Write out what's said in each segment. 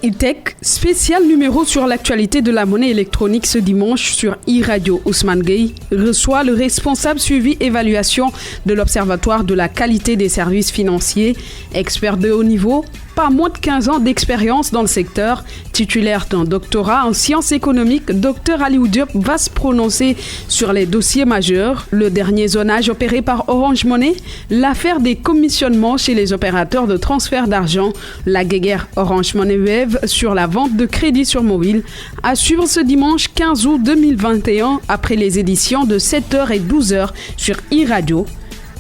E-Tech, spécial numéro sur l'actualité de la monnaie électronique ce dimanche sur e-Radio. Ousmane Gueye reçoit le responsable suivi évaluation de l'Observatoire de la qualité des services financiers, expert de haut niveau, pas moins de 15 ans d'expérience dans le secteur, titulaire d'un doctorat en sciences économiques. Dr Aliou Diop va se prononcer sur les dossiers majeurs, le dernier zonage opéré par Orange Money, l'affaire des commissionnements chez les opérateurs de transfert d'argent, la guéguerre Orange Money Wave sur la vente de crédits sur mobile, à suivre ce dimanche 15 août 2021 après les éditions de 7h et 12h sur e-Radio.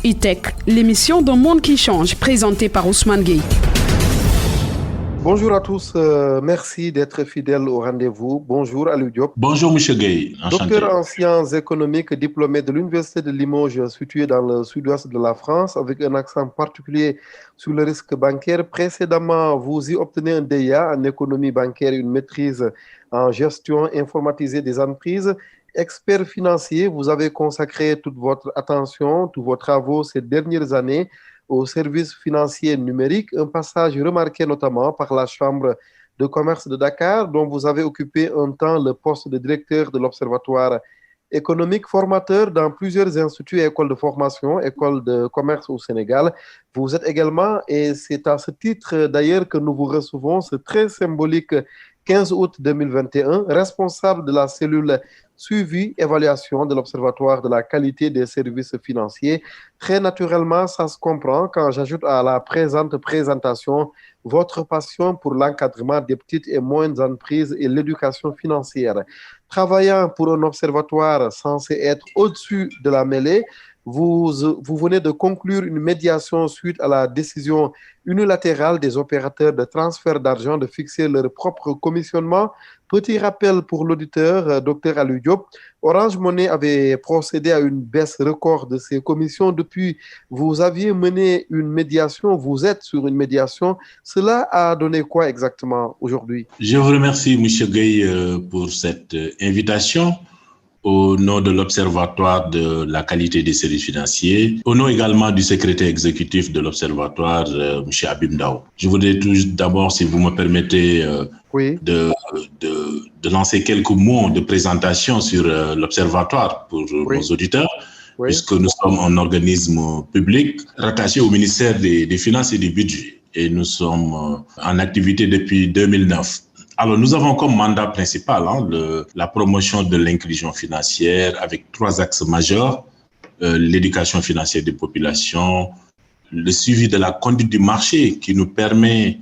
E-Tech, l'émission d'un monde qui change, présentée par Ousmane Gueye. Bonjour à tous, merci d'être fidèles au rendez-vous. Bonjour Aliou Diop. Bonjour M. Gueye, enchanté. Docteur en sciences économiques, diplômé de l'Université de Limoges, située dans le sud-ouest de la France, avec un accent particulier sur le risque bancaire. Précédemment, vous y obtenez un DEA en économie bancaire et une maîtrise en gestion informatisée des entreprises. Expert financier, vous avez consacré toute votre attention, tous vos travaux ces dernières années aux services financiers numériques, un passage remarqué notamment par la Chambre de commerce de Dakar, dont vous avez occupé un temps le poste de directeur de l'Observatoire économique, formateur dans plusieurs instituts et écoles de formation, écoles de commerce au Sénégal. Vous êtes également, et c'est à ce titre d'ailleurs que nous vous recevons, ce très symbolique 15 août 2021, responsable de la cellule suivi, évaluation de l'Observatoire de la qualité des services financiers. Très naturellement, ça se comprend quand j'ajoute à la présente présentation votre passion pour l'encadrement des petites et moyennes entreprises et l'éducation financière. Travaillant pour un observatoire censé être au-dessus de la mêlée, vous venez de conclure une médiation suite à la décision unilatérale des opérateurs de transfert d'argent de fixer leur propre commissionnement. Petit rappel pour l'auditeur, Dr Aliou Diop, Orange Money avait procédé à une baisse record de ses commissions. Depuis, vous aviez mené une médiation, vous êtes sur une médiation. Cela a donné quoi exactement aujourd'hui? Je vous remercie, M. Gueye, pour cette invitation. Au nom de l'Observatoire de la qualité des services financiers, au nom également du secrétaire exécutif de l'Observatoire, M. Habib Ndao. Je voudrais tout d'abord, si vous me permettez, de lancer quelques mots de présentation sur l'Observatoire pour nos auditeurs, puisque nous sommes un organisme public rattaché au ministère des Finances et du Budget. Et nous sommes en activité depuis 2009. Alors, nous avons comme mandat principal la promotion de l'inclusion financière avec 3 axes majeurs, l'éducation financière des populations, le suivi de la conduite du marché qui nous permet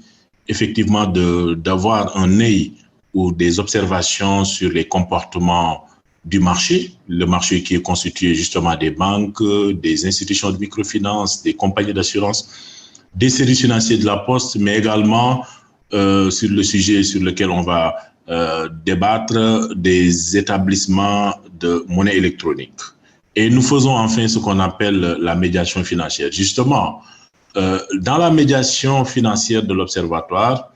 effectivement d'avoir un œil ou des observations sur les comportements du marché, le marché qui est constitué justement des banques, des institutions de microfinance, des compagnies d'assurance, des services financiers de la Poste, mais également sur le sujet sur lequel on va débattre des établissements de monnaie électronique. Et nous faisons enfin ce qu'on appelle la médiation financière. Justement, dans la médiation financière de l'Observatoire,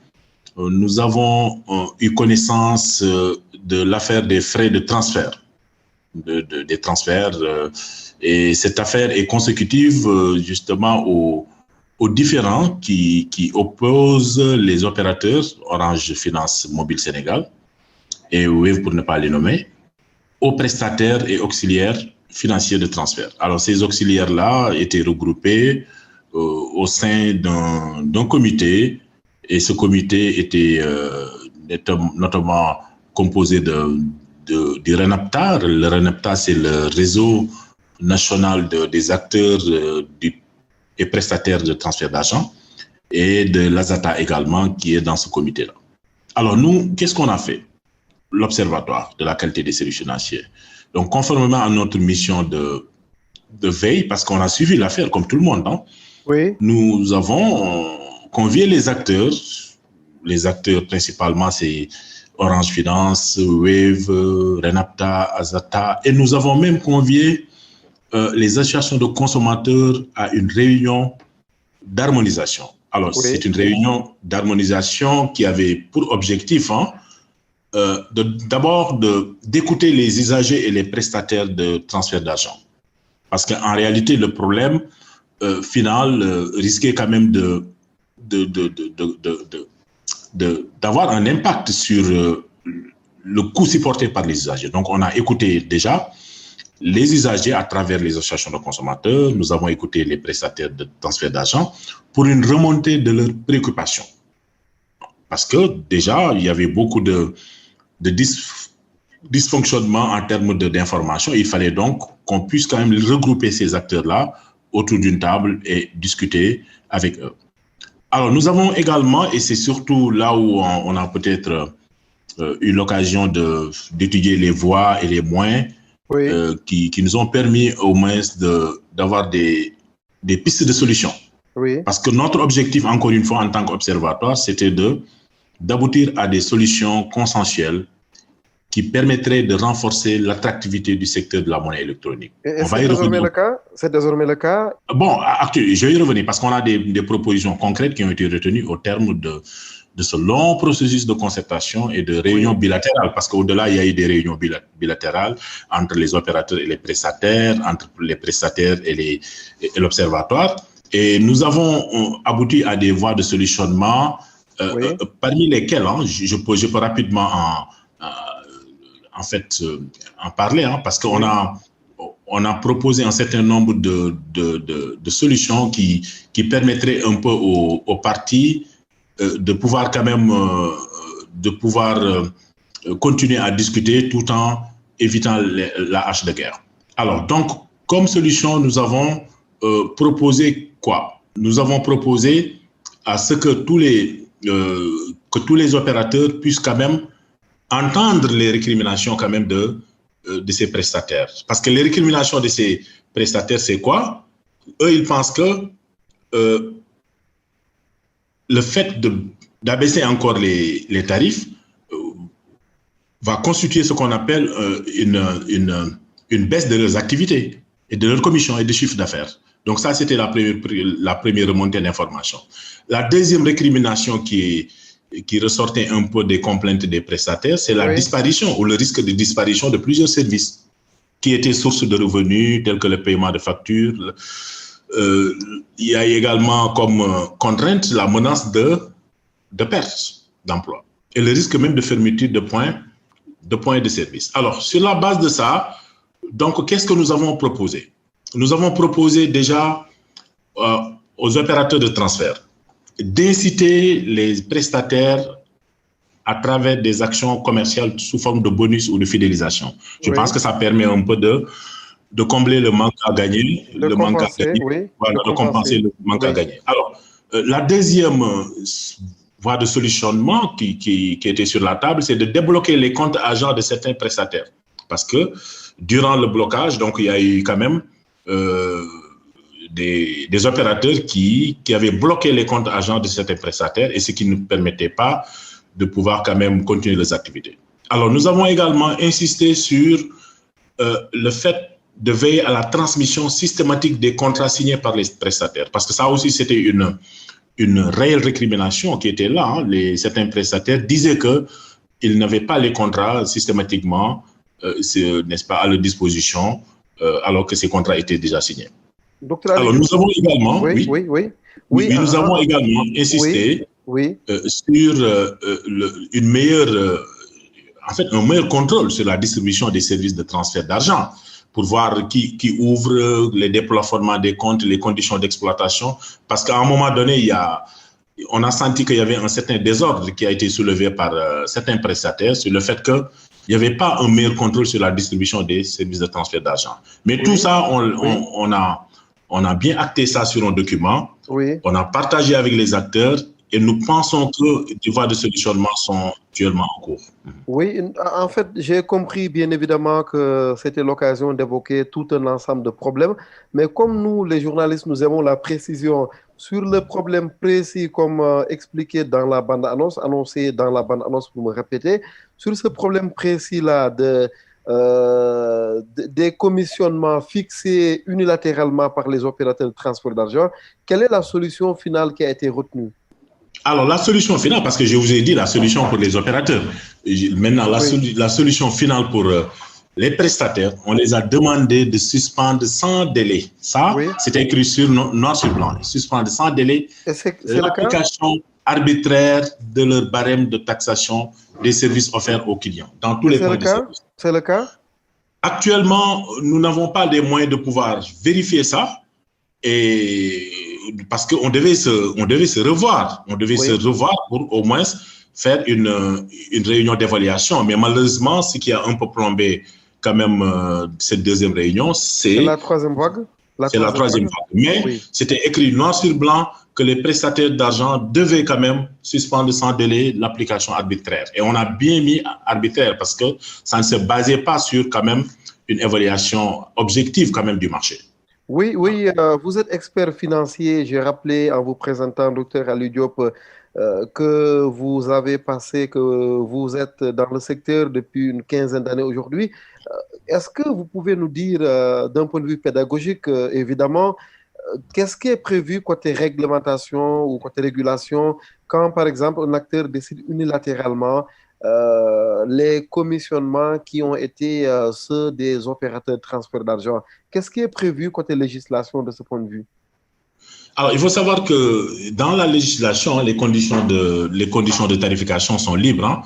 nous avons eu connaissance de l'affaire des frais de transfert, des transferts. Et cette affaire est consécutive justement aux différends qui opposent les opérateurs Orange Finance Mobile Sénégal et Wave pour ne pas les nommer, aux prestataires et auxiliaires financiers de transfert. Alors ces auxiliaires-là étaient regroupés au sein d'un comité et ce comité était notamment composé du RENAPTA. Le RENAPTA, c'est le réseau national des acteurs et prestataires de transfert d'argent, et de l'ASATA également, qui est dans ce comité-là. Alors nous, qu'est-ce qu'on a fait? L'Observatoire de la qualité des services financiers. Donc, conformément à notre mission de veille, parce qu'on a suivi l'affaire comme tout le monde, nous avons convié les acteurs principalement, c'est Orange Finance, Wave, RENAPTA, ASATA, et nous avons même convié les associations de consommateurs à une réunion d'harmonisation. Alors, c'est une réunion d'harmonisation qui avait pour objectif d'abord d'écouter les usagers et les prestataires de transfert d'argent. Parce qu'en réalité, le problème final risquait quand même d'avoir un impact sur le coût supporté par les usagers. Donc, on a écouté déjà les usagers à travers les associations de consommateurs. Nous avons écouté les prestataires de transfert d'argent pour une remontée de leurs préoccupations. Parce que déjà, il y avait beaucoup de dysfonctionnements en termes d'information. Il fallait donc qu'on puisse quand même regrouper ces acteurs-là autour d'une table et discuter avec eux. Alors, nous avons également, et c'est surtout là où on a peut-être eu l'occasion d'étudier les voies et les moyens qui nous ont permis au moins d'avoir des pistes de solutions. Oui. Parce que notre objectif, encore une fois, en tant qu'observatoire, c'était d'aboutir à des solutions consensuelles qui permettraient de renforcer l'attractivité du secteur de la monnaie électronique. C'est désormais le cas? C'est désormais le cas? Bon, actuellement, je vais y revenir parce qu'on a des propositions concrètes qui ont été retenues au terme de ce long processus de concertation et de réunions bilatérales, parce qu'au-delà, il y a eu des réunions bilatérales entre les opérateurs et les prestataires, entre les prestataires et l'observatoire. Et nous avons abouti à des voies de solutionnement, parmi lesquelles, je peux rapidement en parler, parce qu'on a proposé un certain nombre de solutions qui permettraient un peu aux parties de pouvoir quand même continuer à discuter tout en évitant la hache de guerre. Alors, donc, comme solution, nous avons proposé quoi? Nous avons proposé à ce que tous les opérateurs puissent quand même entendre les récriminations quand même de ces prestataires. Parce que les récriminations de ces prestataires, c'est quoi? Eux, ils pensent que le fait d'abaisser encore les tarifs va constituer ce qu'on appelle une baisse de leurs activités et de leurs commissions et de chiffre d'affaires. Donc ça, c'était la première remontée d'information. La deuxième récrimination qui ressortait un peu des complaintes des prestataires, c'est la disparition ou le risque de disparition de plusieurs services qui étaient source de revenus tels que le paiement de factures. Il y a également comme contrainte la menace de perte d'emploi et le risque même de fermeture de points de service. Alors, sur la base de ça, donc, qu'est-ce que nous avons proposé? Nous avons proposé déjà aux opérateurs de transfert d'inciter les prestataires à travers des actions commerciales sous forme de bonus ou de fidélisation. Je pense que ça permet un peu de combler le manque à gagner, de compenser le manque à gagner. Alors, la deuxième voie de solutionnement qui était sur la table, c'est de débloquer les comptes agents de certains prestataires. Parce que durant le blocage, donc il y a eu quand même des opérateurs qui avaient bloqué les comptes agents de certains prestataires et ce qui ne permettait pas de pouvoir quand même continuer les activités. Alors, nous avons également insisté sur le fait de veiller à la transmission systématique des contrats signés par les prestataires. Parce que ça aussi, c'était une réelle récrimination qui était là. Certains prestataires disaient qu'ils n'avaient pas les contrats systématiquement, n'est-ce pas, à leur disposition, alors que ces contrats étaient déjà signés. Docteur, alors, nous avons également, nous avons également insisté sur un meilleur contrôle sur la distribution des services de transfert d'argent pour voir qui ouvre les déplafonnements des comptes, les conditions d'exploitation. Parce qu'à un moment donné, on a senti qu'il y avait un certain désordre qui a été soulevé par certains prestataires sur le fait qu'il n'y avait pas un meilleur contrôle sur la distribution des services de transfert d'argent. Mais tout ça, on a bien acté ça sur un document. On a partagé avec les acteurs et nous pensons que des voies de solutionnement sont actuellement en cours. Oui, en fait, j'ai compris bien évidemment que c'était l'occasion d'évoquer tout un ensemble de problèmes. Mais comme nous, les journalistes, nous aimons la précision sur le problème précis, comme expliqué dans la bande-annonce, annoncé dans la bande-annonce, pour me répéter, sur ce problème précis-là des commissionnements fixés unilatéralement par les opérateurs de transport d'argent, quelle est la solution finale qui a été retenue? Alors, la solution finale, parce que je vous ai dit la solution pour les opérateurs. Maintenant, la solution finale pour les prestataires, on les a demandé de suspendre sans délai. Ça, c'est écrit sur noir sur blanc. Suspendre sans délai arbitraire de leur barème de taxation des services offerts aux clients dans tous les points de service. C'est le cas? Actuellement, nous n'avons pas les moyens de pouvoir vérifier ça, et parce qu'on devait se revoir. On devait se revoir pour au moins faire une réunion d'évaluation. Mais malheureusement, ce qui a un peu plombé quand même cette deuxième réunion, c'est la troisième vague. C'est la troisième vague. Mais c'était écrit noir sur blanc que les prestataires d'argent devaient quand même suspendre sans délai l'application arbitraire. Et on a bien mis arbitraire parce que ça ne se basait pas sur quand même une évaluation objective quand même du marché. Oui, vous êtes expert financier. J'ai rappelé en vous présentant, Dr Aliou Diop, que vous avez passé, que vous êtes dans le secteur depuis une quinzaine d'années aujourd'hui. Est-ce que vous pouvez nous dire, d'un point de vue pédagogique, évidemment, qu'est-ce qui est prévu côté réglementation ou côté régulation quand, par exemple, un acteur décide unilatéralement les commissionnements qui ont été ceux des opérateurs de transfert d'argent? Qu'est-ce qui est prévu côté législation de ce point de vue? Alors, il faut savoir que dans la législation, les conditions de tarification sont libres, hein,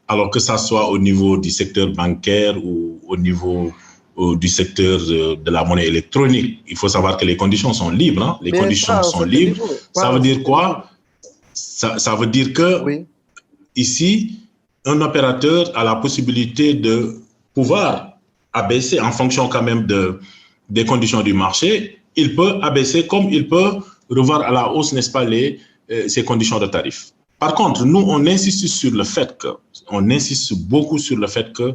alors que ça soit au niveau du secteur bancaire ou au niveau du secteur de la monnaie électronique. Il faut savoir que les conditions sont libres. Hein, les conditions sont libres. Ça veut dire quoi? Ça veut dire que ici, un opérateur a la possibilité de pouvoir abaisser en fonction quand même des conditions du marché. Il peut abaisser comme il peut revoir à la hausse, n'est-ce pas, ces conditions de tarif. Par contre, nous, on insiste beaucoup sur le fait que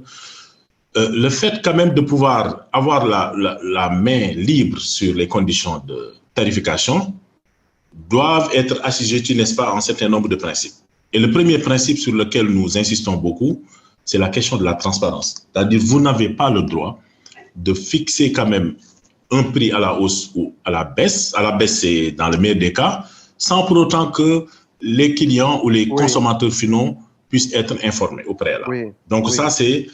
le fait quand même de pouvoir avoir la main libre sur les conditions de tarification doivent être assujettis, n'est-ce pas, à un certain nombre de principes. Et le premier principe sur lequel nous insistons beaucoup, c'est la question de la transparence. C'est-à-dire, vous n'avez pas le droit de fixer quand même un prix à la hausse ou à la baisse. À la baisse, c'est dans le meilleur des cas, sans pour autant que les clients ou les consommateurs finaux puissent être informés au préalable. Donc ça, c'est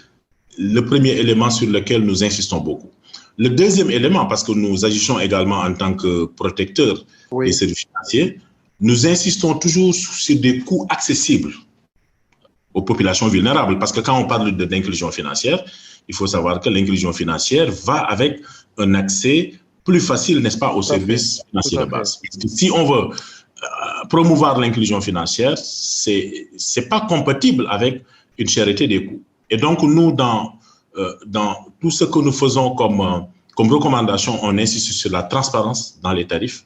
le premier élément sur lequel nous insistons beaucoup. Le deuxième élément, parce que nous agissons également en tant que protecteurs des services financiers, nous insistons toujours sur des coûts accessibles aux populations vulnérables. Parce que quand on parle d'inclusion financière, il faut savoir que l'inclusion financière va avec un accès plus facile, n'est-ce pas, aux services financiers de base. Parce que si on veut promouvoir l'inclusion financière, c'est pas compatible avec une cherté des coûts. Et donc, nous, dans tout ce que nous faisons comme recommandation, on insiste sur la transparence dans les tarifs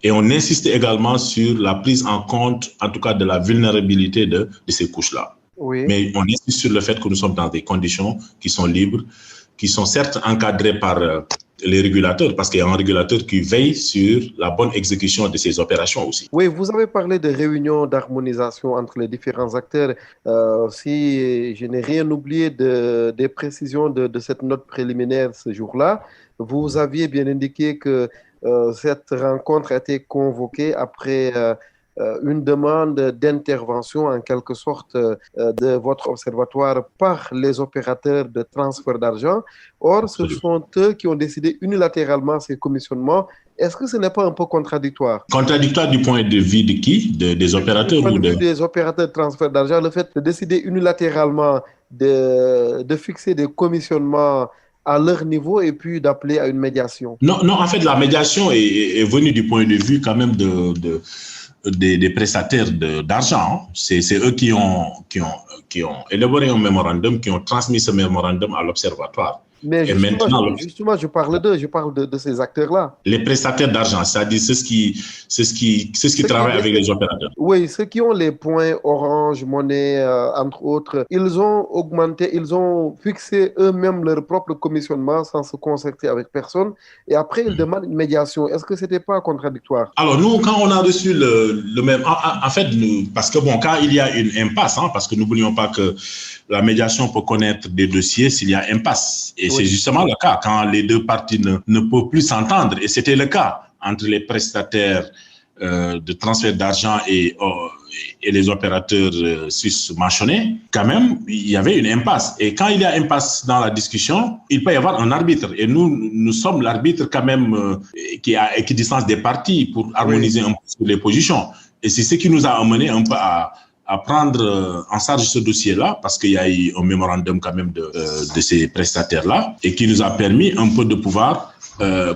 et on insiste également sur la prise en compte, en tout cas, de la vulnérabilité de ces couches-là. Mais on insiste sur le fait que nous sommes dans des conditions qui sont libres, qui sont certes encadrées par les régulateurs, parce qu'il y a un régulateur qui veille sur la bonne exécution de ces opérations aussi. Oui, vous avez parlé de réunions d'harmonisation entre les différents acteurs. Si je n'ai rien oublié des précisions de cette note préliminaire ce jour-là, vous aviez bien indiqué que cette rencontre a été convoquée après une demande d'intervention en quelque sorte de votre observatoire par les opérateurs de transfert d'argent. Or, ce sont eux qui ont décidé unilatéralement ces commissionnements. Est-ce que ce n'est pas un peu contradictoire? Contradictoire du point de vue de qui? Des opérateurs? Du point de vue des opérateurs de transfert d'argent, le fait de décider unilatéralement de fixer des commissionnements à leur niveau et puis d'appeler à une médiation. Non, en fait, la médiation est venue du point de vue quand même des prestataires d'argent. C'est eux qui ont élaboré un mémorandum, qui ont transmis ce mémorandum à l'Observatoire. Mais justement, je parle d'eux, je parle de ces acteurs-là. Les prestataires d'argent, c'est-à-dire ceux qui travaillent avec les opérateurs. Oui, ceux qui ont les points Orange, Monnaie, entre autres, ils ont fixé eux-mêmes leur propre commissionnement sans se concerter avec personne. Et après, ils demandent une médiation. Est-ce que ce n'était pas contradictoire? Alors, nous, quand on a reçu le même... En fait, parce que bon, quand il y a une impasse, hein, parce que n'oublions pas que la médiation peut connaître des dossiers s'il y a impasse. Et c'est justement le cas quand les deux parties ne peuvent plus s'entendre. Et c'était le cas entre les prestataires de transfert d'argent et les opérateurs suisses mentionnés. Quand même, il y avait une impasse. Et quand il y a impasse dans la discussion, il peut y avoir un arbitre. Et nous sommes l'arbitre quand même qui a équidistance des parties pour harmoniser un peu les positions. Et c'est ce qui nous a amené un peu à prendre en charge ce dossier-là, parce qu'il y a eu un mémorandum quand même de ces prestataires-là, et qui nous a permis un peu de pouvoir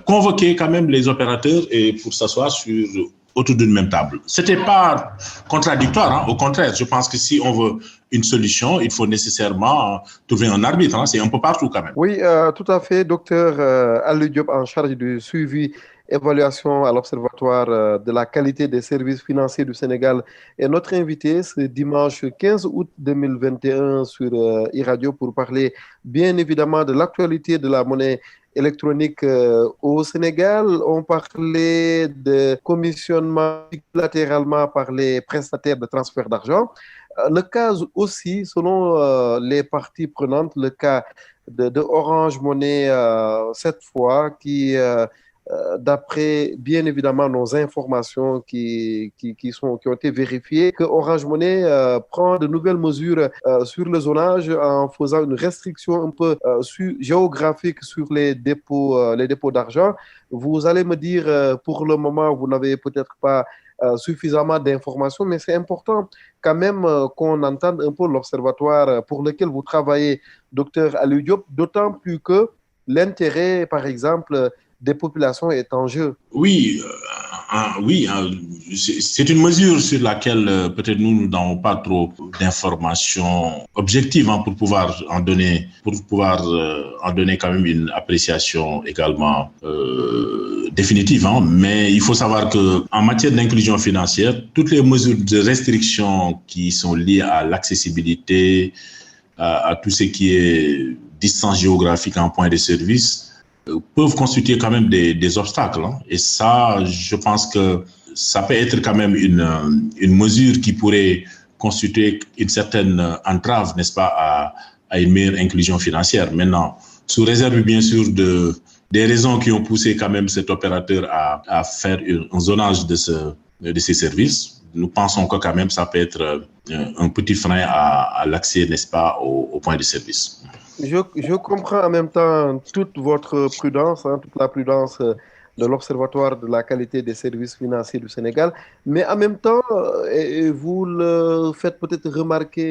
convoquer quand même les opérateurs et pour s'asseoir autour d'une même table. C'était pas contradictoire, hein. Au contraire, je pense que si on veut une solution, il faut nécessairement trouver un arbitre, hein. C'est un peu partout quand même. Oui, tout à fait. Docteur Aliou Diop, en charge du suivi évaluation à l'Observatoire de la qualité des services financiers du Sénégal, est notre invité ce dimanche 15 août 2021 sur iRadio pour parler bien évidemment de l'actualité de la monnaie électronique au Sénégal. On parlait de commissionnement bilatéralement par les prestataires de transfert d'argent. Le cas aussi, selon les parties prenantes, le cas de Orange Money cette fois qui... d'après bien évidemment nos informations qui ont été vérifiées, que Orange Money prend de nouvelles mesures sur le zonage en faisant une restriction un peu géographique sur les dépôts d'argent. Vous allez me dire, pour le moment, vous n'avez peut-être pas suffisamment d'informations, mais c'est important quand même qu'on entende un peu l'observatoire pour lequel vous travaillez, docteur Aliou Diop, d'autant plus que l'intérêt, par exemple, des populations est en jeu. Oui, c'est une mesure sur laquelle peut-être nous n'avons pas trop d'informations objectives, hein, pour pouvoir en donner quand même une appréciation également définitive, hein. Mais il faut savoir que en matière d'inclusion financière, toutes les mesures de restriction qui sont liées à l'accessibilité, à tout ce qui est distance géographique en point de service, peuvent constituer quand même des obstacles, hein. Et ça, je pense que ça peut être quand même une mesure qui pourrait constituer une certaine entrave, n'est-ce pas, à une meilleure inclusion financière. Maintenant, sous réserve bien sûr des raisons qui ont poussé quand même cet opérateur à faire un zonage de ces services, nous pensons que quand même ça peut être un petit frein à l'accès, n'est-ce pas, au point de service. Je comprends en même temps toute votre prudence, hein, toute la prudence de l'Observatoire de la qualité des services financiers du Sénégal, mais en même temps, et vous le faites peut-être remarquer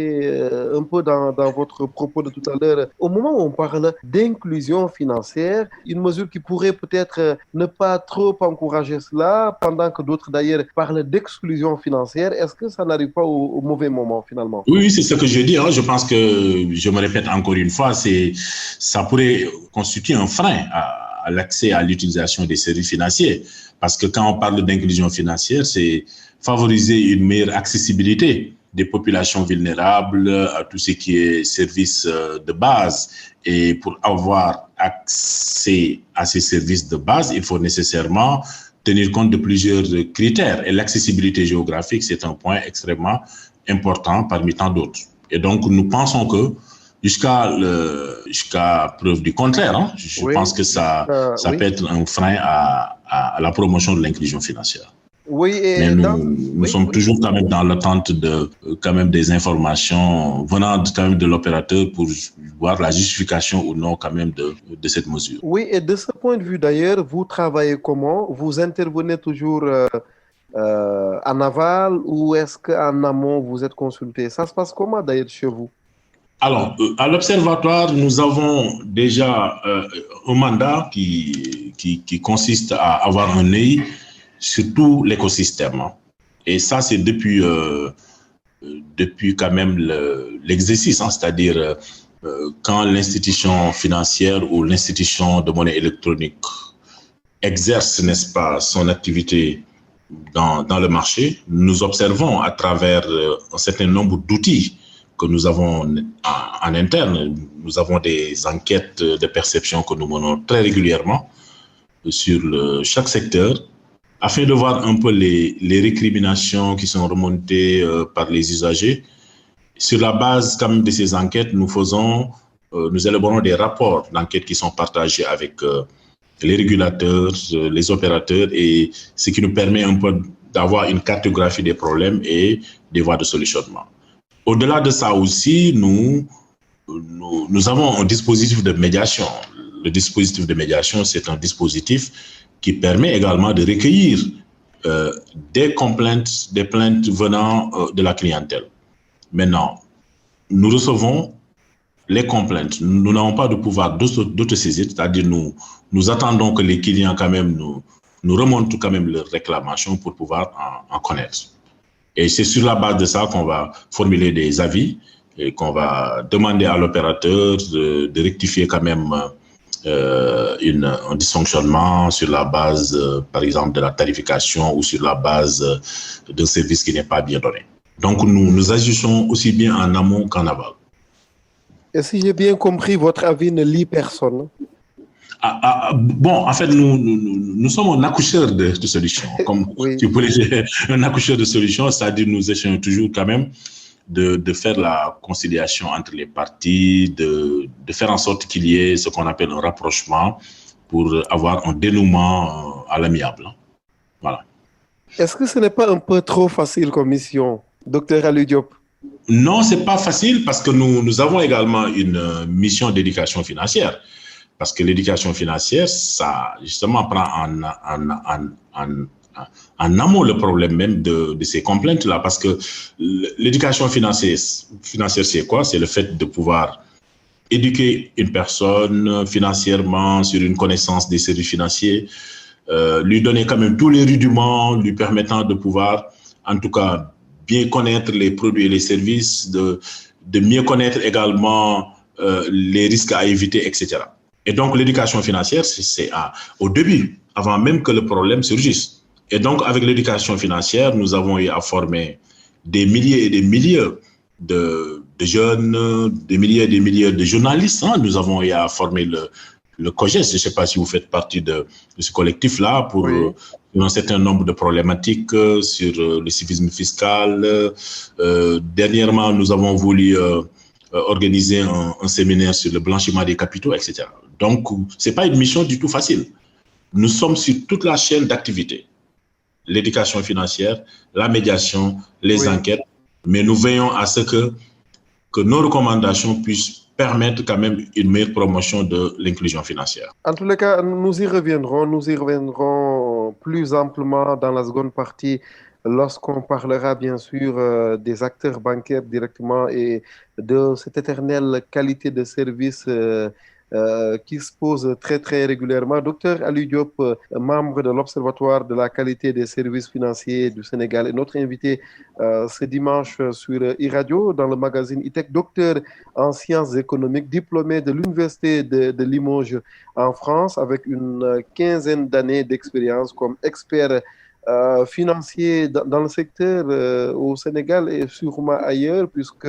un peu dans votre propos de tout à l'heure, au moment où on parle d'inclusion financière, une mesure qui pourrait peut-être ne pas trop encourager cela, pendant que d'autres d'ailleurs parlent d'exclusion financière, est-ce que ça n'arrive pas au mauvais moment finalement? Oui, c'est ce que je dis, hein. Je pense que, je me répète encore une fois, ça pourrait constituer un frein à l'accès à l'utilisation des services financiers. Parce que quand on parle d'inclusion financière, c'est favoriser une meilleure accessibilité des populations vulnérables à tout ce qui est services de base. Et pour avoir accès à ces services de base, il faut nécessairement tenir compte de plusieurs critères. Et l'accessibilité géographique, c'est un point extrêmement important parmi tant d'autres. Et donc, nous pensons que jusqu'à preuve du contraire, hein, je pense que ça peut être un frein à la promotion de l'inclusion financière. Oui, et mais nous sommes toujours quand même dans l'attente de quand même des informations venant quand même de l'opérateur pour voir la justification ou non quand même de cette mesure. Oui, et de ce point de vue d'ailleurs, vous travaillez comment? Vous intervenez toujours en aval ou est-ce qu'en amont vous êtes consulté? Ça se passe comment d'ailleurs chez vous? Alors, à l'Observatoire, nous avons déjà un mandat qui consiste à avoir un œil sur tout l'écosystème. Et ça, c'est depuis quand même l'exercice, hein, c'est-à-dire quand l'institution financière ou l'institution de monnaie électronique exerce, n'est-ce pas, son activité dans le marché, nous observons à travers un certain nombre d'outils que nous avons en interne. Nous avons des enquêtes de perception que nous menons très régulièrement sur chaque secteur afin de voir un peu les récriminations qui sont remontées par les usagers. Sur la base quand même de ces enquêtes, nous élaborons des rapports d'enquête qui sont partagés avec les régulateurs, les opérateurs, et ce qui nous permet un peu d'avoir une cartographie des problèmes et des voies de solutionnement. Au-delà de ça aussi, nous avons un dispositif de médiation. Le dispositif de médiation, c'est un dispositif qui permet également de recueillir des plaintes venant de la clientèle. Maintenant, nous recevons les complaintes. Nous n'avons pas de pouvoir d'autosaisir, c'est-à-dire nous attendons que les clients quand même nous remontent quand même leurs réclamations pour pouvoir en connaître. Et c'est sur la base de ça qu'on va formuler des avis et qu'on va demander à l'opérateur de rectifier quand même un dysfonctionnement sur la base, par exemple, de la tarification ou sur la base d'un service qui n'est pas bien donné. Donc, nous agissons aussi bien en amont qu'en aval. Et si j'ai bien compris, votre avis ne lie personne? Bon, en fait, nous sommes un accoucheur de solutions. Comme oui. Tu peux dire, un accoucheur de solutions, c'est-à-dire nous essayons toujours quand même de faire la conciliation entre les parties, de faire en sorte qu'il y ait ce qu'on appelle un rapprochement pour avoir un dénouement à l'amiable. Voilà. Est-ce que ce n'est pas un peu trop facile comme mission, Dr Aliou Diop? Non, ce n'est pas facile parce que nous avons également une mission d'éducation financière. Parce que l'éducation financière, ça justement prend en amont le problème même de ces complaintes-là. Parce que l'éducation financière, c'est quoi? C'est le fait de pouvoir éduquer une personne financièrement sur une connaissance des services financiers, lui donner quand même tous les rudiments, lui permettant de pouvoir, en tout cas, bien connaître les produits et les services, de mieux connaître également les risques à éviter, etc. Et donc, l'éducation financière, c'est au début, avant même que le problème surgisse. Et donc, avec l'éducation financière, nous avons eu à former des milliers et des milliers de jeunes, des milliers et des milliers de journalistes. Nous avons eu à former le COGES. Je ne sais pas si vous faites partie de ce collectif-là pour un certain nombre de problématiques sur le civisme fiscal. Dernièrement, nous avons voulu organiser un séminaire sur le blanchiment des capitaux, etc. Donc, ce n'est pas une mission du tout facile. Nous sommes sur toute la chaîne d'activité. L'éducation financière, la médiation, les enquêtes, mais nous veillons à ce que nos recommandations puissent permettre quand même une meilleure promotion de l'inclusion financière. En tous les cas, nous y reviendrons plus amplement dans la seconde partie lorsqu'on parlera bien sûr des acteurs bancaires directement et de cette éternelle qualité de service qui se pose très très régulièrement. Docteur Aliou Diop, membre de l'Observatoire de la qualité des services financiers du Sénégal, est notre invité ce dimanche sur iRadio dans le magazine E-Tech. Docteur en sciences économiques, diplômé de l'Université de Limoges en France avec une quinzaine d'années d'expérience comme expert financier dans le secteur au Sénégal et sûrement ailleurs, puisque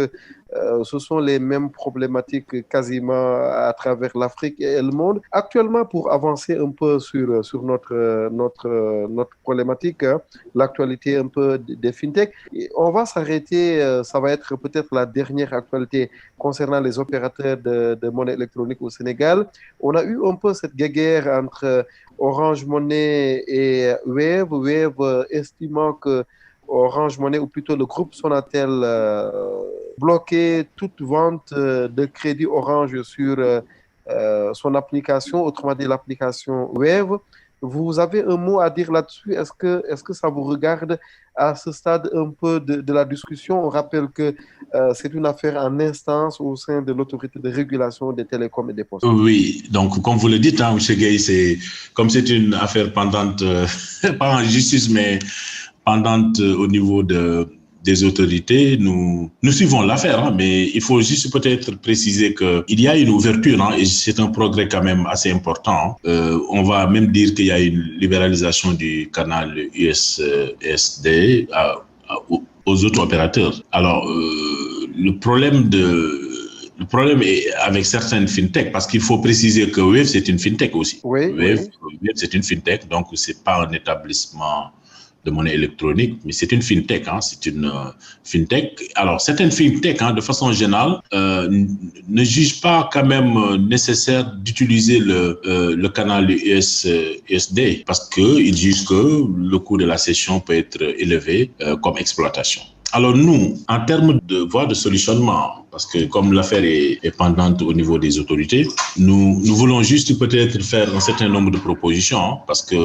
ce sont les mêmes problématiques quasiment à travers l'Afrique et le monde. Actuellement, pour avancer un peu sur notre problématique, l'actualité un peu des fintechs, on va s'arrêter, ça va être peut-être la dernière actualité concernant les opérateurs de monnaie électronique au Sénégal. On a eu un peu cette guéguerre entre Orange Money et Wave. Wave estimant que Orange Money, ou plutôt le groupe Sonatel, bloquait toute vente de crédit Orange sur son application, autrement dit l'application Wave. Vous avez un mot à dire là-dessus? Est-ce que ça vous regarde à ce stade un peu de la discussion? On rappelle que c'est une affaire en instance au sein de l'autorité de régulation des télécoms et des postes. Oui, donc comme vous le dites, M. Gueye, c'est une affaire pendante, pas en justice, mais pendante au niveau des autorités. Nous suivons l'affaire, mais il faut juste peut-être préciser qu'il y a une ouverture et c'est un progrès quand même assez important. On va même dire qu'il y a une libéralisation du canal USSD aux autres opérateurs. Alors, le problème est avec certaines fintechs, parce qu'il faut préciser que Wave, c'est une fintech aussi. Wave, c'est une fintech, donc c'est pas un établissement de monnaie électronique, mais c'est une fintech, c'est une fintech. Alors, certaines fintech, de façon générale, ne jugent pas quand même nécessaire d'utiliser le canal USSD parce qu'ils jugent que le coût de la cession peut être élevé comme exploitation. Alors nous, en termes de voie de solutionnement, parce que comme l'affaire est pendante au niveau des autorités, nous voulons juste peut-être faire un certain nombre de propositions, parce que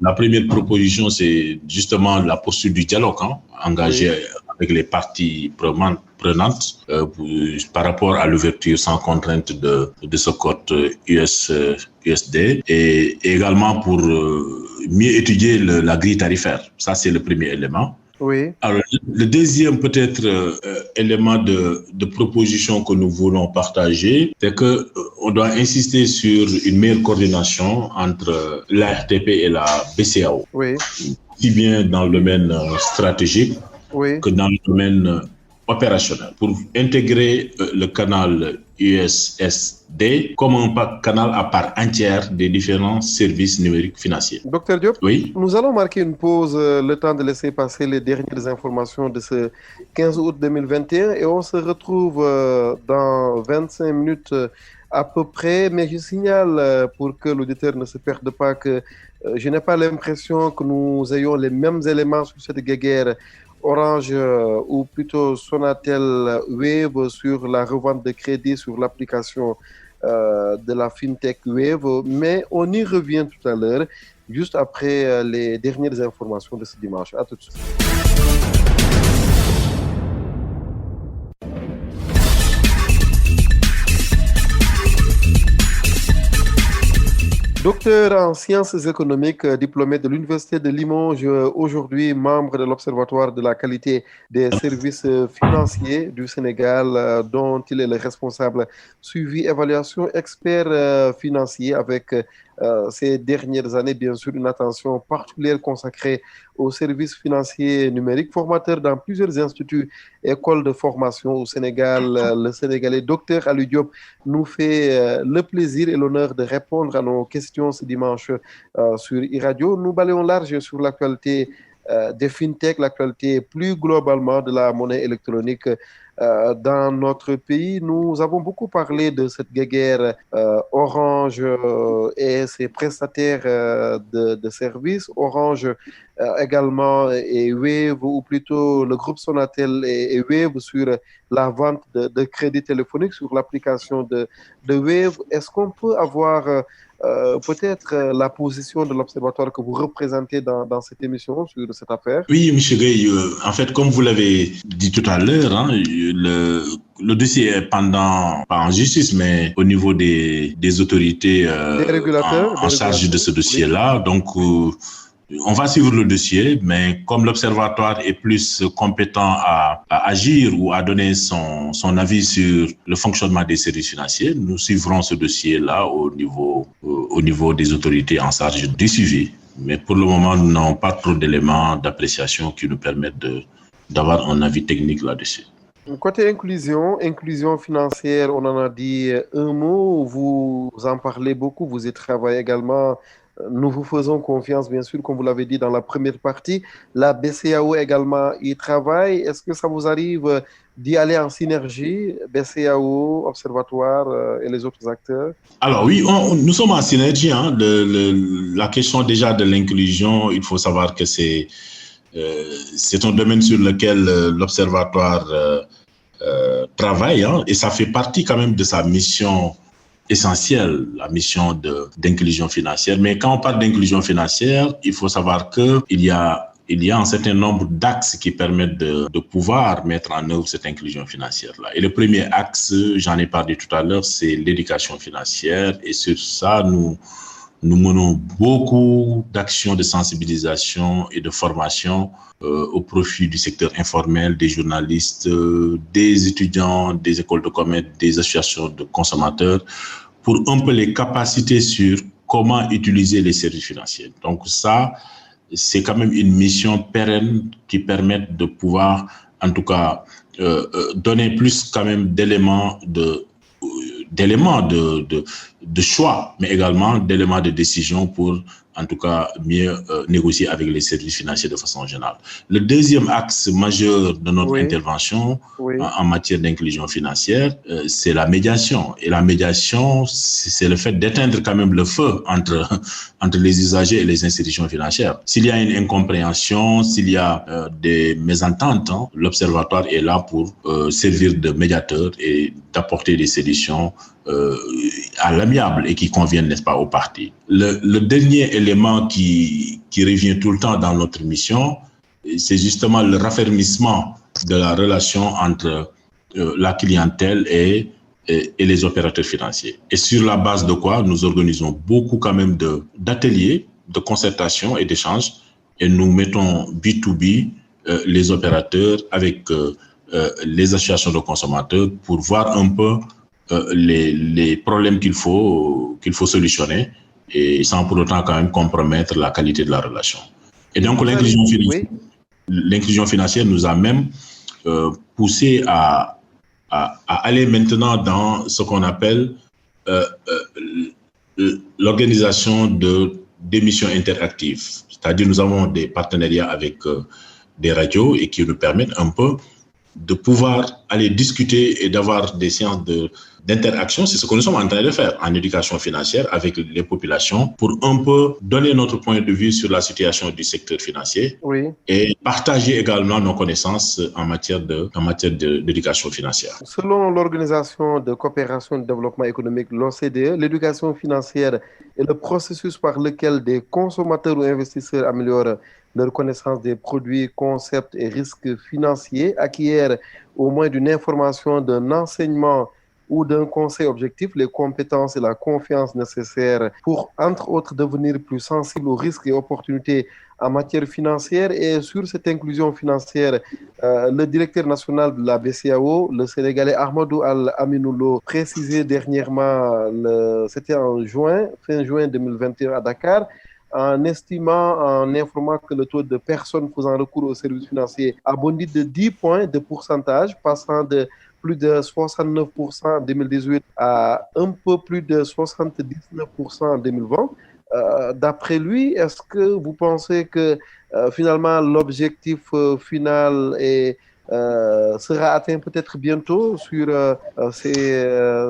la première proposition, c'est justement la posture du dialogue, engagé avec les parties prenantes par rapport à l'ouverture sans contrainte de ce code USD et également pour mieux étudier la grille tarifaire. Ça, c'est le premier élément. Oui. Alors, le deuxième peut-être élément de proposition que nous voulons partager, c'est que on doit insister sur une meilleure coordination entre l'ARTP et la BCEAO. Oui. Aussi bien dans le domaine stratégique que dans le domaine opérationnel, pour intégrer le canal USSD comme un canal à part entière des différents services numériques financiers. Docteur Diop, oui. Nous allons marquer une pause, le temps de laisser passer les dernières informations de ce 15 août 2021 et on se retrouve dans 25 minutes à peu près, mais je signale pour que l'auditeur ne se perde pas que je n'ai pas l'impression que nous ayons les mêmes éléments sur cette guéguerre Orange ou plutôt Sonatel Wave sur la revente de crédit sur l'application de la FinTech Wave, mais on y revient tout à l'heure, juste après les dernières informations de ce dimanche. À tout de suite. Docteur en sciences économiques, diplômé de l'Université de Limoges, aujourd'hui membre de l'Observatoire de la qualité des services financiers du Sénégal, dont il est le responsable suivi, évaluation, expert financier avec ces dernières années, bien sûr, une attention particulière consacrée aux services financiers numériques, formateur dans plusieurs instituts, écoles de formation au Sénégal. Le Sénégalais Docteur Aliou Diop nous fait le plaisir et l'honneur de répondre à nos questions ce dimanche sur iRadio. Nous balayons large sur l'actualité des fintech, l'actualité plus globalement de la monnaie électronique dans notre pays. Nous avons beaucoup parlé de cette guéguerre Orange et ses prestataires de services. Orange également et Wave, ou plutôt le groupe Sonatel et Wave sur la vente de crédits téléphoniques sur l'application de Wave. Est-ce qu'on peut avoir peut-être la position de l'observatoire que vous représentez dans cette émission sur cette affaire? Oui, M. Gueye, en fait, comme vous l'avez dit tout à l'heure, le dossier est pendant, pas en justice, mais au niveau des autorités des régulateurs, en charge de ce dossier-là. Donc, on va suivre le dossier, mais comme l'Observatoire est plus compétent à agir ou à donner son avis sur le fonctionnement des services financiers, nous suivrons ce dossier-là au niveau des autorités en charge du suivi. Mais pour le moment, nous n'avons pas trop d'éléments d'appréciation qui nous permettent d'avoir un avis technique là-dessus. Côté inclusion financière, on en a dit un mot, vous en parlez beaucoup, vous y travaillez également. Nous vous faisons confiance, bien sûr, comme vous l'avez dit dans la première partie. La BCEAO également y travaille. Est-ce que ça vous arrive d'y aller en synergie, BCEAO, Observatoire et les autres acteurs? Alors oui, nous sommes en synergie. La question déjà de l'inclusion, il faut savoir que c'est un domaine sur lequel l'Observatoire travaille, et ça fait partie quand même de sa mission essentielle, la mission d'inclusion financière. Mais quand on parle d'inclusion financière, il faut savoir qu'il y a un certain nombre d'axes qui permettent de pouvoir mettre en œuvre cette inclusion financière-là. Et le premier axe, j'en ai parlé tout à l'heure, c'est l'éducation financière. Et sur ça, nous menons beaucoup d'actions de sensibilisation et de formation au profit du secteur informel, des journalistes, des étudiants, des écoles de commerce, des associations de consommateurs, pour un peu les capaciter sur comment utiliser les services financiers. Donc ça, c'est quand même une mission pérenne qui permet de pouvoir, en tout cas, donner plus quand même d'éléments de choix, mais également d'éléments de décision pour, en tout cas mieux négocier avec les services financiers de façon générale. Le deuxième axe majeur de notre intervention en matière d'inclusion financière, c'est la médiation. Et la médiation, c'est le fait d'éteindre quand même le feu entre les usagers et les institutions financières. S'il y a une incompréhension, s'il y a des mésententes, l'Observatoire est là pour servir de médiateur et d'apporter des solutions à l'amiable et qui conviennent, n'est-ce pas, aux parties. Le dernier élément qui revient tout le temps dans notre mission, c'est justement le raffermissement de la relation entre la clientèle et les opérateurs financiers. Et sur la base de quoi nous organisons beaucoup quand même d'ateliers, de concertation et d'échanges, et nous mettons B2B les opérateurs avec les associations de consommateurs pour voir un peu les problèmes qu'il faut solutionner et sans pour autant quand même compromettre la qualité de la relation. Et donc l'inclusion financière nous a même poussé à aller maintenant dans ce qu'on appelle l'organisation d'émissions interactives. C'est-à-dire nous avons des partenariats avec des radios et qui nous permettent un peu de pouvoir aller discuter et d'avoir des séances d'interaction. C'est ce que nous sommes en train de faire en éducation financière avec les populations pour un peu donner notre point de vue sur la situation du secteur financier et partager également nos connaissances en matière d'éducation financière. Selon l'Organisation de coopération et de développement économique, l'OCDE, l'éducation financière est le processus par lequel des consommateurs ou investisseurs améliorent leur connaissance des produits, concepts et risques financiers, acquièrent au moins d'une information, d'un enseignement ou d'un conseil objectif les compétences et la confiance nécessaires pour, entre autres, devenir plus sensibles aux risques et opportunités en matière financière. Et sur cette inclusion financière, le directeur national de la BCEAO, le Sénégalais Ahmadou Al-Aminoulo, précisait dernièrement, c'était fin juin 2021 à Dakar, en informant que le taux de personnes faisant recours aux services financiers a bondi de 10 points de pourcentage, passant de plus de 69% en 2018 à un peu plus de 79% en 2020. D'après lui, est-ce que vous pensez que finalement l'objectif final sera atteint peut-être bientôt sur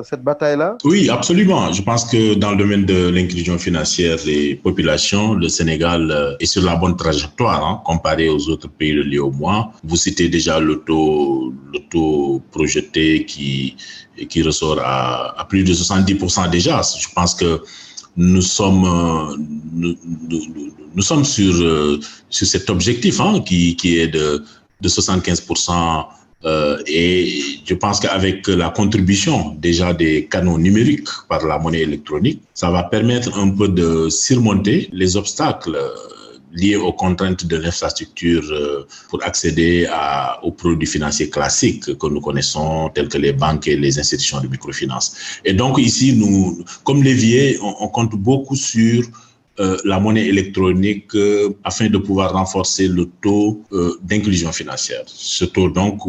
cette bataille-là? Oui, absolument. Je pense que dans le domaine de l'inclusion financière des populations, le Sénégal est sur la bonne trajectoire comparé aux autres pays de l'UEMOA. Vous citez déjà le taux projeté qui ressort à plus de 70% déjà. Je pense que nous sommes sur cet objectif qui est de 75%. Et je pense qu'avec la contribution déjà des canaux numériques par la monnaie électronique, ça va permettre un peu de surmonter les obstacles liés aux contraintes de l'infrastructure pour accéder aux produits financiers classiques que nous connaissons, tels que les banques et les institutions de microfinance. Et donc ici, nous, comme levier, on compte beaucoup sur la monnaie électronique afin de pouvoir renforcer le taux d'inclusion financière. Ce taux donc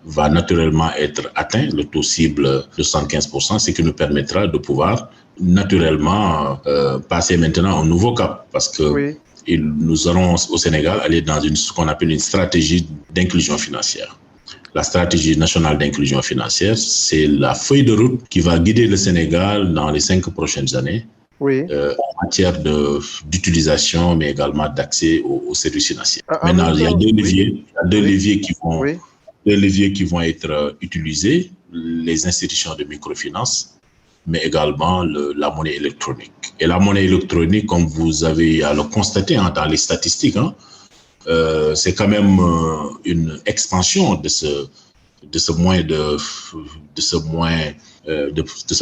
va naturellement être atteint, le taux cible de 75%, ce qui nous permettra de pouvoir naturellement passer maintenant au nouveau cap, parce que nous allons au Sénégal aller dans ce qu'on appelle une stratégie d'inclusion financière. La stratégie nationale d'inclusion financière, c'est la feuille de route qui va guider le Sénégal dans les 5 prochaines années. En matière d'utilisation, mais également d'accès aux services financiers. Maintenant, il y a deux leviers qui vont être utilisés, les institutions de microfinance, mais également la monnaie électronique. Et la monnaie électronique, comme vous avez à le constater dans les statistiques, c'est quand même une expansion de ce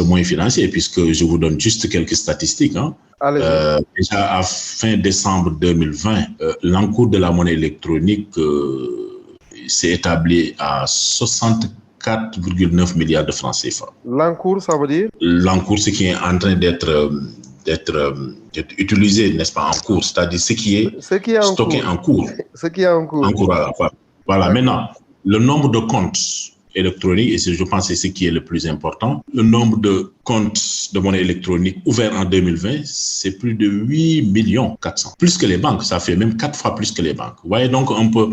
moyen financier, puisque je vous donne juste quelques statistiques. Déjà à fin décembre 2020, l'encours de la monnaie électronique s'est établi à 64,9 milliards de francs CFA. L'encours, ça veut dire? L'encours, ce qui est en train d'être utilisé, n'est-ce pas, en cours, c'est-à-dire ce qui est stocké en cours. Ce qui est en cours. Voilà. Maintenant, le nombre de comptes électronique, et je pense que c'est ce qui est le plus important. Le nombre de comptes de monnaie électronique ouverts en 2020, c'est plus de 8,4 millions. Plus que les banques, ça fait même 4 fois plus que les banques. Vous voyez donc un peu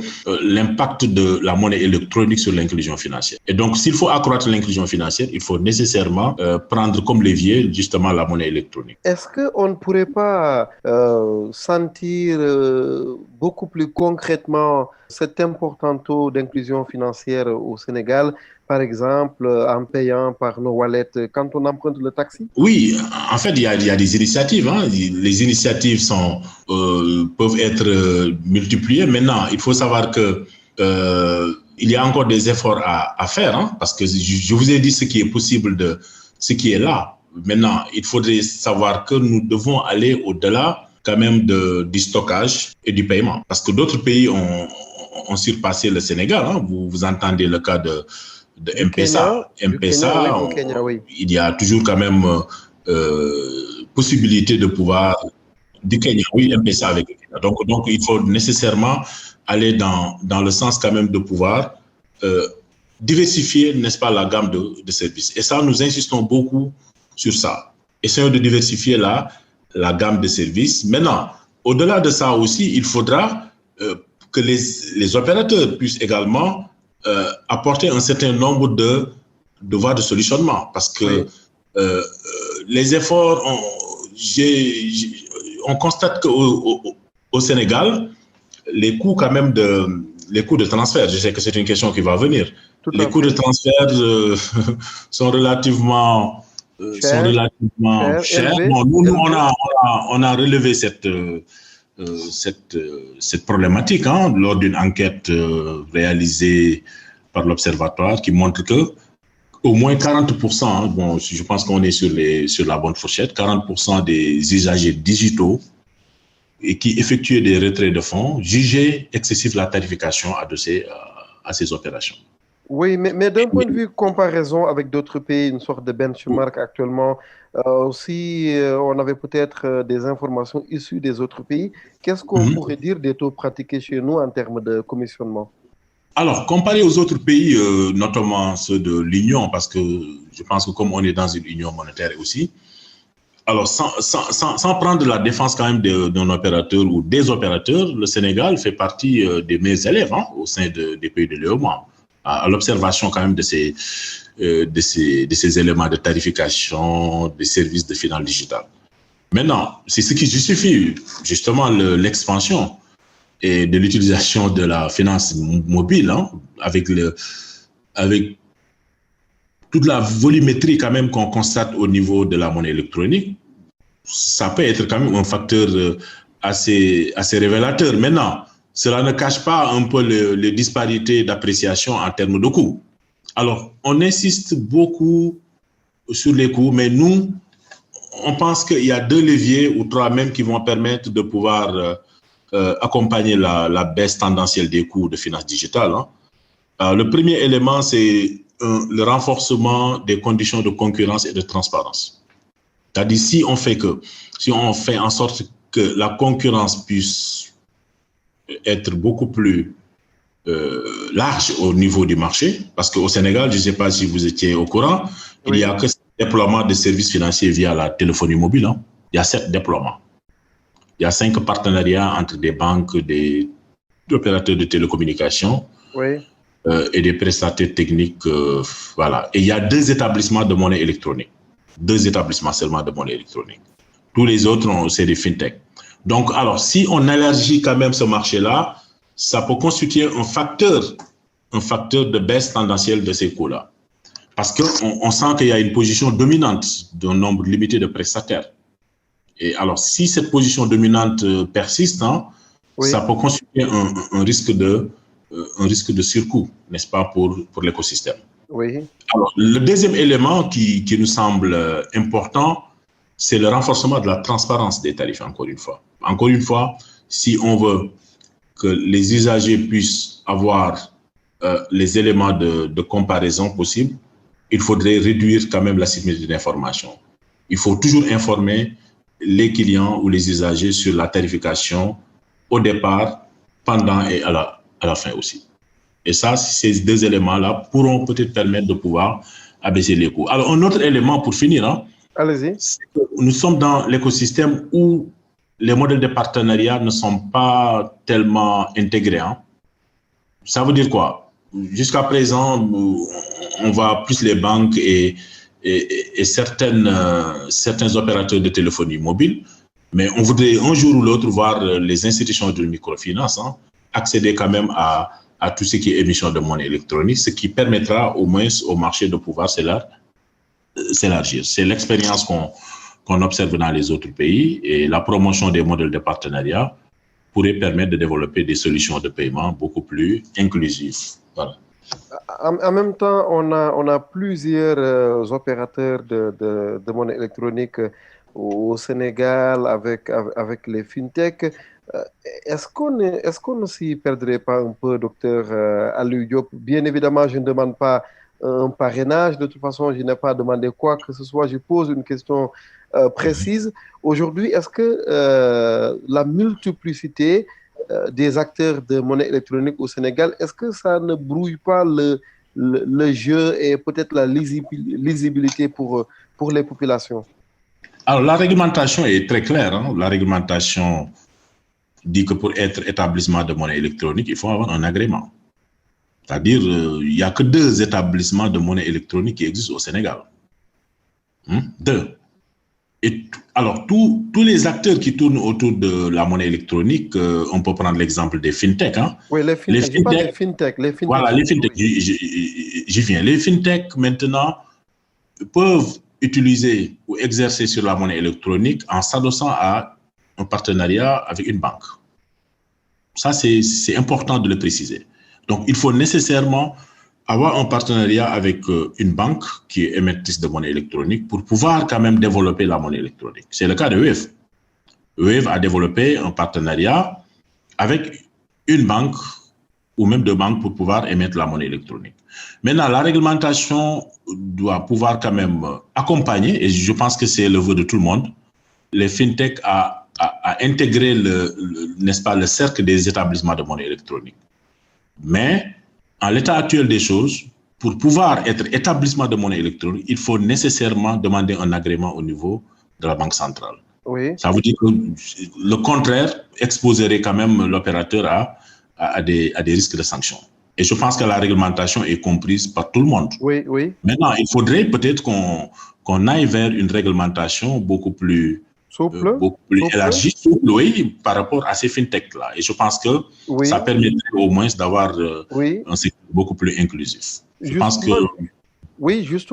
l'impact de la monnaie électronique sur l'inclusion financière. Et donc, s'il faut accroître l'inclusion financière, il faut nécessairement prendre comme levier justement la monnaie électronique. Est-ce qu'on ne pourrait pas sentir beaucoup plus concrètement cet important taux d'inclusion financière au Sénégal, par exemple en payant par nos wallets quand on emprunte le taxi? Oui, en fait, il y a des initiatives. Les initiatives peuvent être multipliées. Maintenant, il faut savoir que il y a encore des efforts à faire, parce que je vous ai dit ce qui est possible de ce qui est là. Maintenant, il faudrait savoir que nous devons aller au-delà quand même du stockage et du paiement. Parce que d'autres pays ont surpassé le Sénégal. Vous entendez le cas de M-Pesa. M-Pesa, il y a toujours quand même possibilité de pouvoir... Du Kenya, oui, M-Pesa avec le Kenya. Donc, il faut nécessairement aller dans le sens quand même de pouvoir diversifier, n'est-ce pas, la gamme de services. Et ça, nous insistons beaucoup sur ça. Essayons de diversifier la gamme de services. Maintenant, au-delà de ça aussi, il faudra que les opérateurs puissent également apporter un certain nombre de voies de solutionnement. Parce que les efforts, on constate qu'au Sénégal, les coûts quand même les coûts de transfert, je sais que c'est une question qui va venir, les coûts de transfert sont relativement chers. Bon, nous, on a relevé cette problématique lors d'une enquête réalisée par l'Observatoire qui montre que au moins 40%, bon, je pense qu'on est sur la bonne fourchette, 40% des usagers digitaux et qui effectuaient des retraits de fonds jugeaient excessive la tarification adossée à ces opérations. Oui, mais d'un point de vue comparaison avec d'autres pays, une sorte de benchmark actuellement, aussi on avait peut-être des informations issues des autres pays. Qu'est-ce qu'on pourrait dire des taux pratiqués chez nous en termes de commissionnement? Alors, comparé aux autres pays, notamment ceux de l'Union, parce que je pense que comme on est dans une union monétaire aussi, alors sans prendre la défense quand même d'un opérateur ou des opérateurs, le Sénégal fait partie des meilleurs élèves au sein des pays de l'UEMOA. À l'observation quand même de ces éléments de tarification des services de finance digitale. Maintenant, c'est ce qui justifie justement l'expansion et de l'utilisation de la finance mobile, avec toute la volumétrie quand même qu'on constate au niveau de la monnaie électronique. Ça peut être quand même un facteur assez révélateur. Maintenant, cela ne cache pas un peu les disparités d'appréciation en termes de coûts. Alors, on insiste beaucoup sur les coûts, mais nous, on pense qu'il y a 2 leviers ou 3 même qui vont permettre de pouvoir accompagner la baisse tendancielle des coûts de finances digitales. Le premier élément, c'est le renforcement des conditions de concurrence et de transparence. C'est-à-dire, si on fait en sorte que la concurrence puisse être beaucoup plus large au niveau du marché, parce qu'au Sénégal, je ne sais pas si vous étiez au courant, il n'y a que ce déploiement de services financiers via la téléphonie mobile. Il y a 7 déploiements. Il y a 5 partenariats entre des banques, des opérateurs de télécommunications et des prestataires techniques. Voilà. Et il y a 2 établissements de monnaie électronique. 2 établissements seulement de monnaie électronique. Tous les autres, c'est des fintech. Donc, alors, si on élargit quand même ce marché-là, ça peut constituer un facteur de baisse tendancielle de ces coûts-là. Parce qu'on sent qu'il y a une position dominante d'un nombre limité de prestataires. Et alors, si cette position dominante persiste, ça peut constituer un risque de surcoût, n'est-ce pas, pour l'écosystème. Oui. Alors, le deuxième élément qui nous semble important, c'est le renforcement de la transparence des tarifs, encore une fois. Encore une fois, si on veut que les usagers puissent avoir les éléments de comparaison possibles, il faudrait réduire quand même la symétrie d'information. Il faut toujours informer les clients ou les usagers sur la tarification au départ, pendant et à la fin aussi. Et ça, ces deux éléments-là pourront peut-être permettre de pouvoir abaisser les coûts. Alors, un autre élément pour finir, allez-y. C'est que nous sommes dans l'écosystème où les modèles de partenariat ne sont pas tellement intégrés. Ça veut dire quoi? Jusqu'à présent, on voit plus les banques et certains opérateurs de téléphonie mobile, mais on voudrait un jour ou l'autre voir les institutions de microfinance accéder quand même à tout ce qui est émission de monnaie électronique, ce qui permettra au moins au marché de pouvoir s'élargir. C'est l'expérience qu'on observe dans les autres pays, et la promotion des modèles de partenariat pourrait permettre de développer des solutions de paiement beaucoup plus inclusives. Voilà. En même temps, on a plusieurs opérateurs de monnaie électronique au Sénégal avec les fintech. Est-ce qu'on ne s'y perdrait pas un peu, docteur Aliou Diop? Bien évidemment, je ne demande pas un parrainage. De toute façon, je n'ai pas demandé quoi que ce soit. Je pose une question précise. Aujourd'hui, est-ce que la multiplicité des acteurs de monnaie électronique au Sénégal, est-ce que ça ne brouille pas le jeu et peut-être la lisibilité pour les populations? Alors, la réglementation est très claire. La réglementation dit que pour être établissement de monnaie électronique, il faut avoir un agrément. C'est-à-dire, il n'y a que 2 établissements de monnaie électronique qui existent au Sénégal. 2. Et alors, tous les acteurs qui tournent autour de la monnaie électronique, on peut prendre l'exemple des fintech. Oui, les fintech. Voilà, les fintech, j'y viens. Les fintech, maintenant, peuvent utiliser ou exercer sur la monnaie électronique en s'adossant à un partenariat avec une banque. Ça, c'est important de le préciser. Donc, il faut nécessairement avoir un partenariat avec une banque qui est émettrice de monnaie électronique pour pouvoir quand même développer la monnaie électronique. C'est le cas de Wave. Wave a développé un partenariat avec une banque ou même 2 banques pour pouvoir émettre la monnaie électronique. Maintenant, la réglementation doit pouvoir quand même accompagner, et je pense que c'est le vœu de tout le monde, les fintech à intégrer n'est-ce pas, le cercle des établissements de monnaie électronique. Mais en l'état actuel des choses, pour pouvoir être établissement de monnaie électronique, il faut nécessairement demander un agrément au niveau de la Banque centrale. Oui. Ça veut dire que le contraire exposerait quand même l'opérateur à des risques de sanctions. Et je pense que la réglementation est comprise par tout le monde. Oui, oui. Maintenant, il faudrait peut-être qu'on aille vers une réglementation beaucoup plus élargie, souple, oui, par rapport à ces fintechs-là. Et je pense que ça permettrait au moins d'avoir un secteur beaucoup plus inclusif. Je pense que... Oui, justement.